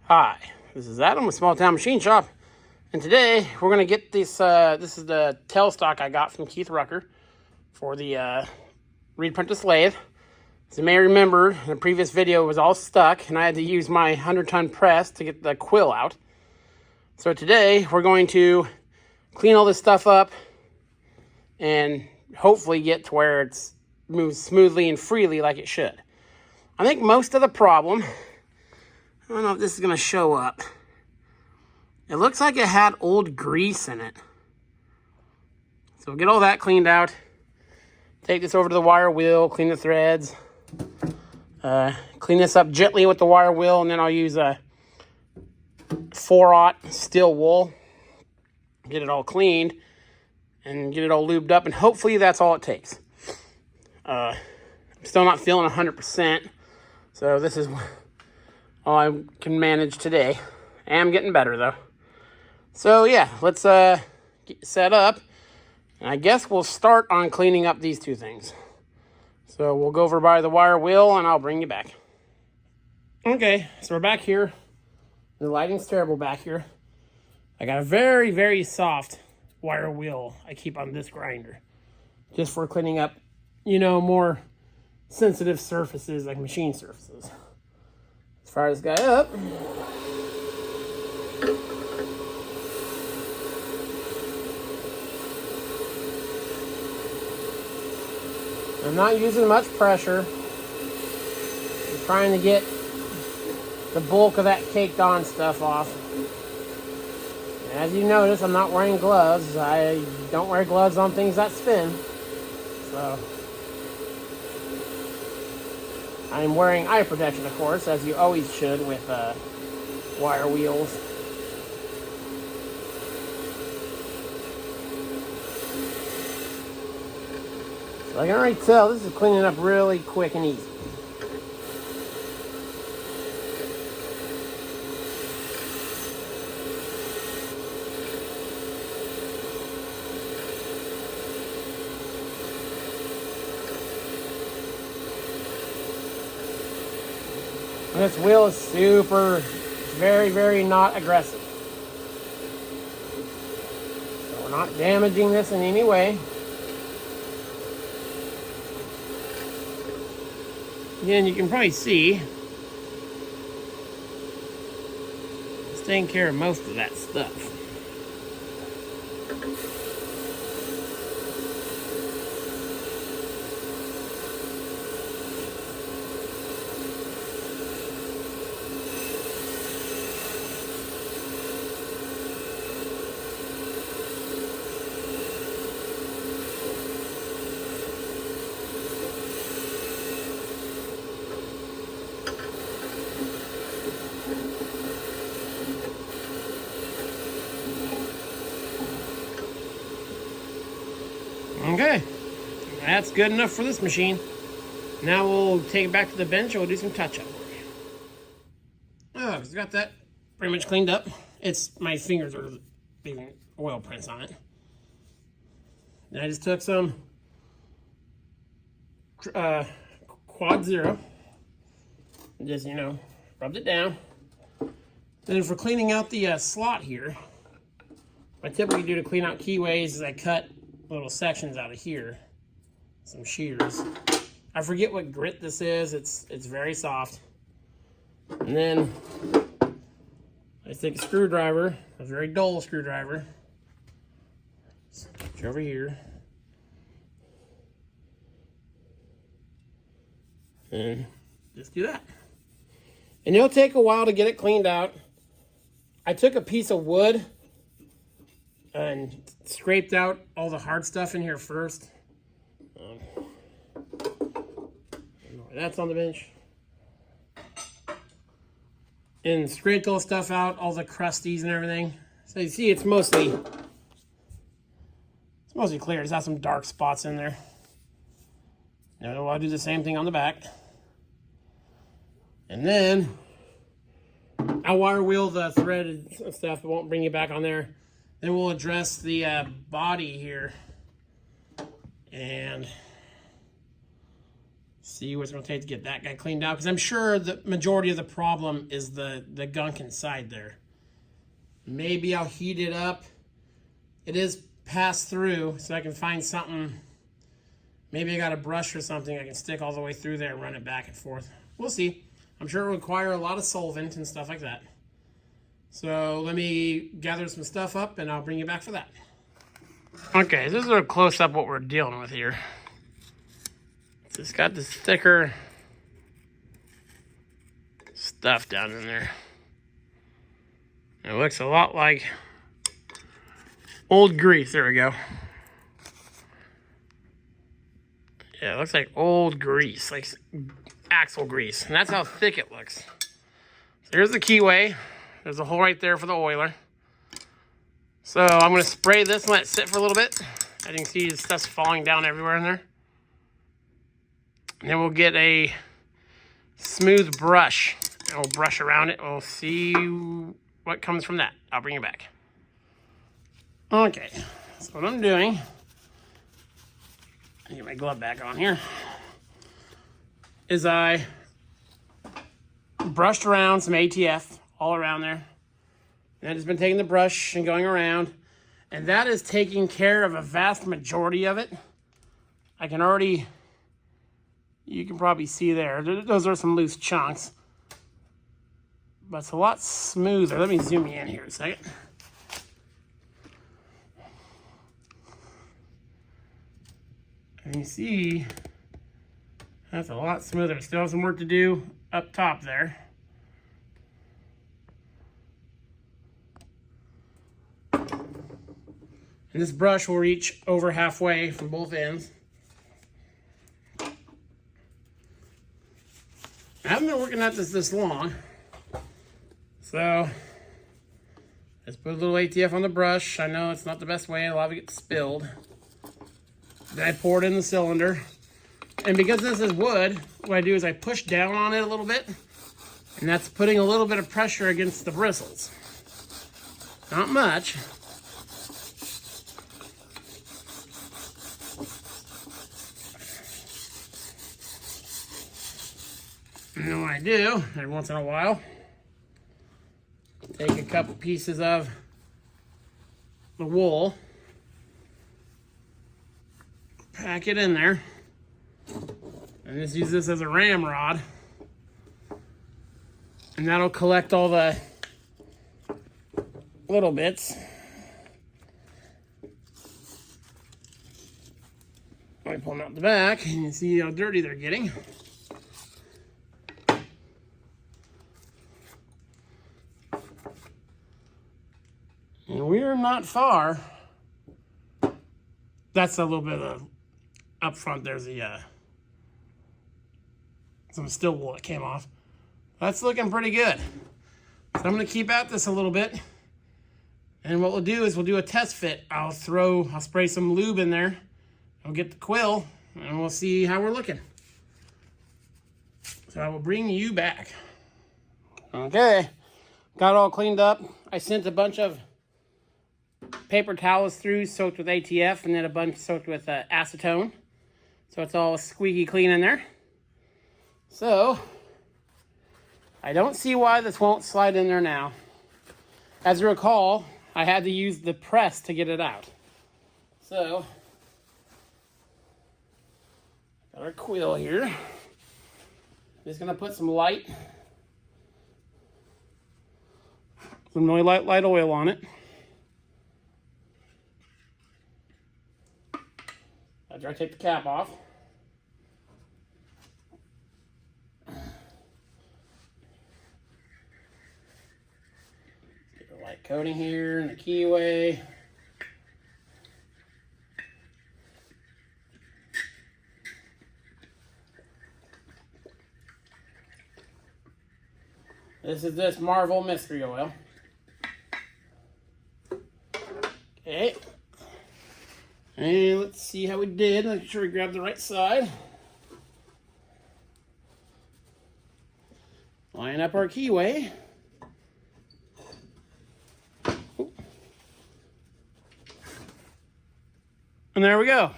Hi, this is Adam with Small Town Machine Shop, and today we're going to get this, this is the tailstock I got from Keith Rucker for the Reed-prentice lathe. As you may remember, the previous video was all stuck, and I had to use my 100-ton press to get the quill out. So today we're going to clean all this stuff up and hopefully get to where it's moves smoothly and freely like it should. I think most of the problem, I don't know if this is going to show up. It looks like it had old grease in it. So we'll get all that cleaned out. Take this over to the wire wheel, clean the threads. Clean this up gently with the wire wheel, and then I'll use a 4/0 steel wool. Get it all cleaned and get it all lubed up, and hopefully that's all it takes. I'm still not feeling 100%, so this is all I can manage today. I am getting better though. So yeah, let's get set up. And I guess we'll start on cleaning up these two things. So we'll go over by the wire wheel and I'll bring you back. Okay, so we're back here. The lighting's terrible back here. I got a very, very soft wire wheel I keep on this grinder. Just for cleaning up, you know, more sensitive surfaces like machine surfaces. Let's fire this guy up. I'm not using much pressure. I'm trying to get the bulk of that caked on stuff off. And as you notice, I'm not wearing gloves. I don't wear gloves on things that spin. So I'm wearing eye protection, of course, as you always should with wire wheels. So I can already tell this is cleaning up really quick and easy. And this wheel is super, very, very not aggressive. So we're not damaging this in any way. Again, you can probably see it's taking care of most of that stuff. Okay, that's good enough for this machine. Now we'll take it back to the bench and we'll do some touch-up work. Oh, it's got that pretty much cleaned up. My fingers are leaving oil prints on it. And I just took some Quad Zero and just, you know, rubbed it down. Then for cleaning out the slot here, what I typically do to clean out keyways is I cut little sections out of here, some shears. I forget what grit this is. It's very soft. And then I take a screwdriver, a very dull screwdriver. It's over here. And just do that. And it'll take a while to get it cleaned out. I took a piece of wood and scraped out all the hard stuff in here first. That's on the bench. And scraped all the stuff out, all the crusties and everything. So you see it's mostly clear. It's got some dark spots in there. Now I'll do the same thing on the back. And then I'll wire wheel the threaded stuff. It won't bring you back on there. Then we'll address the body here and see see what it's going to take to get that guy cleaned out, because I'm sure the majority of the problem is the gunk inside there. Maybe I'll heat it up. It is passed through, so I can find something. Maybe I got a brush or something I can stick all the way through there and run it back and forth. We'll see. I'm sure it will require a lot of solvent and stuff like that. So let me gather some stuff up and I'll bring you back for that. Okay, this is a close-up what we're dealing with here. It's got this thicker stuff down in there. It looks a lot like old grease. There we go. Yeah, it looks like old grease, like axle grease. And that's how thick it looks. So here's the keyway. There's a hole right there for the oiler. So I'm going to spray this and let it sit for a little bit. As you can see, the stuff's falling down everywhere in there. And then we'll get a smooth brush. And we'll brush around it. We'll see what comes from that. I'll bring you back. Okay, so what I'm doing, I get my glove back on here, is I brushed around some ATF all around there. And I've just been taking the brush and going around, and that is taking care of a vast majority of it. I can already, you can probably see there, those are some loose chunks, but it's a lot smoother. Let me zoom you in here a second. And you see, that's a lot smoother. Still have some work to do up top there. And this brush will reach over halfway from both ends. I haven't been working at this long. So, let's put a little ATF on the brush. I know it's not the best way, a lot of it gets spilled. Then I pour it in the cylinder. And because this is wood, what I do is I push down on it a little bit. And that's putting a little bit of pressure against the bristles. Not much. And then what I do, every once in a while, take a couple pieces of the wool, pack it in there, and just use this as a ramrod, and that'll collect all the little bits. I pull them out the back, and you see how dirty they're getting. And we're not far. That's a little bit of up front. There's the some still wool that came off. That's looking pretty good. So I'm gonna keep at this a little bit. And what we'll do is we'll do a test fit. I'll spray some lube in there. I'll get the quill and we'll see how we're looking. So I will bring you back. Okay, got it all cleaned up. I sent a bunch of paper towels through soaked with ATF and then a bunch soaked with acetone. So it's all squeaky clean in there. So I don't see why this won't slide in there now. As you recall, I had to use the press to get it out. So, got our quill here. Just gonna put some light oil on it. After I take the cap off. Get a light coating here in the keyway. This is this Marvel Mystery Oil. Okay. And let's see how we did. Make sure we grab the right side. Line up our keyway. And there we go.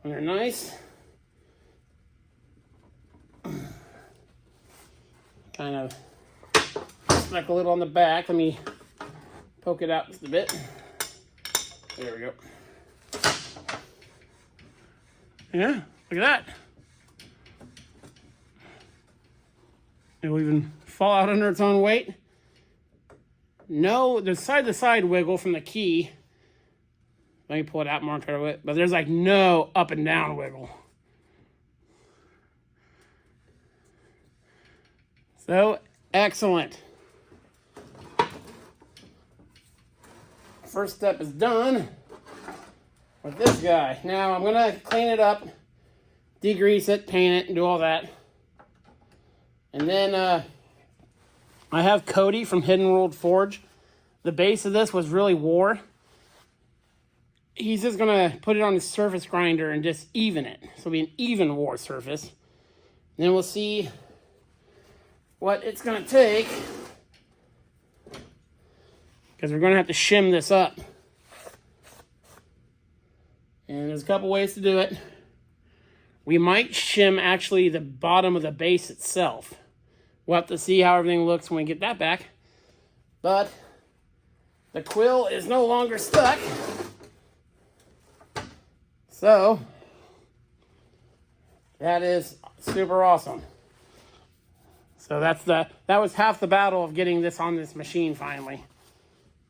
And they're nice. Kind of stuck a little on the back. Let me poke it out just a bit. There we go. Yeah, look at that. It will even fall out under its own weight. No, there's side-to-side wiggle from the key. Let me pull it out more and try to whip. But there's like no up and down wiggle. So, excellent. First step is done with this guy. Now I'm going to clean it up, degrease it, paint it, and do all that. And then I have Cody from Hidden World Forge. The base of this was really wore. He's just going to put it on his surface grinder and just even it. So it'll be an even wore surface. And then we'll see what it's going to take, because we're going to have to shim this up. And there's a couple ways to do it. We might shim actually the bottom of the base itself. We'll have to see how everything looks when we get that back. But the quill is no longer stuck. So that is super awesome. So that was half the battle of getting this on this machine finally.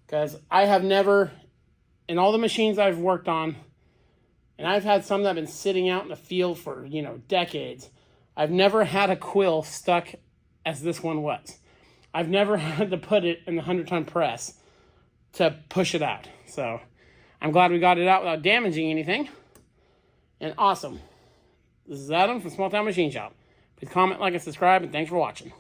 Because I have never, in all the machines I've worked on, and I've had some that have been sitting out in the field for, decades, I've never had a quill stuck as this one was. I've never had to put it in the 100-ton press to push it out. So I'm glad we got it out without damaging anything. And awesome. This is Adam from Small Town Machine Shop. Please comment, like, and subscribe, and thanks for watching.